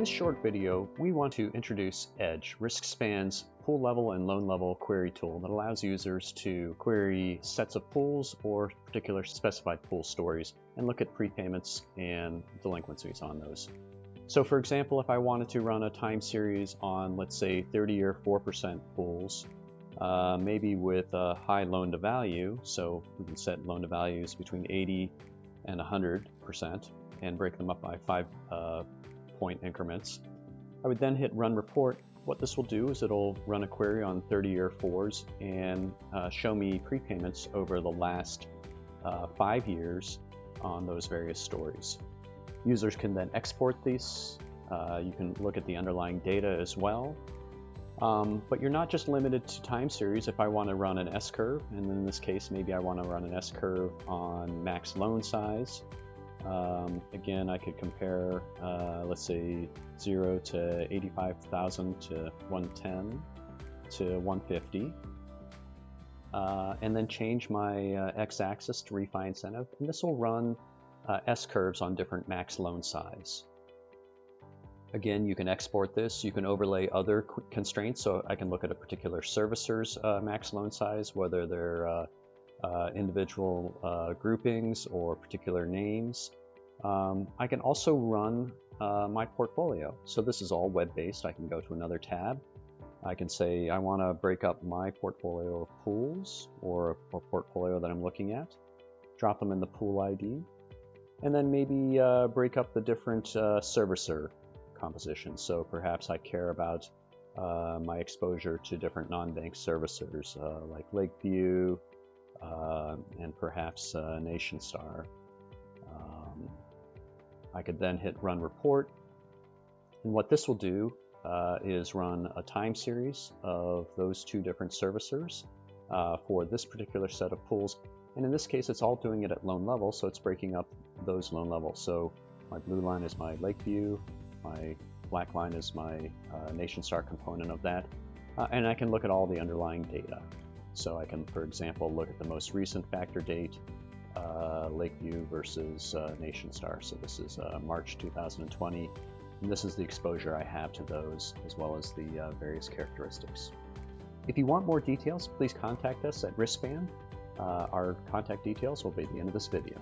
this short video, we want to introduce Edge, RiskSpan's pool level and loan level query tool that allows users to query sets of pools or particular specified pool stories and look at prepayments and delinquencies on those. So for example, if I wanted to run a time series on, let's say, 30-year 4% pools, maybe with a high loan to value, so we can set loan to values between 80 and 100% and break them up by 5-point increments. I would then hit Run Report. What this will do is it'll run a query on 30-year 4s and show me prepayments over the last 5 years on those various stories. Users can then export these. You can look at the underlying data as well. But you're not just limited to time series. If I want to run an S-curve, and in this case, maybe I want to run an S-curve on max loan size. Again, I could compare, let's say, 0 to 85,000 to 110 to 150. And then change my x-axis to refi incentive. And this will run S-curves on different max loan size. Again, you can export this. You can overlay other constraints. So I can look at a particular servicer's max loan size, whether they're individual groupings or particular names. I can also run my portfolio. So this is all web-based. I can go to another tab. I can say I want to break up my portfolio of pools or a portfolio that I'm looking at, drop them in the pool ID, and then maybe break up the different servicer compositions. So perhaps I care about my exposure to different non-bank servicers like Lakeview and perhaps NationStar. I could then hit Run Report, and what this will do is run a time series of those two different servicers for this particular set of pools. And in this case, it's all doing it at loan level, so it's breaking up those loan levels. So my blue line is my Lakeview, my black line is my NationStar component of that, and I can look at all the underlying data. So I can, for example, look at the most recent factor date, Lakeview versus NationStar. So this is March 2020, and this is the exposure I have to those, as well as the various characteristics. If you want more details, please contact us at RiskSpan. Our contact details will be at the end of this video.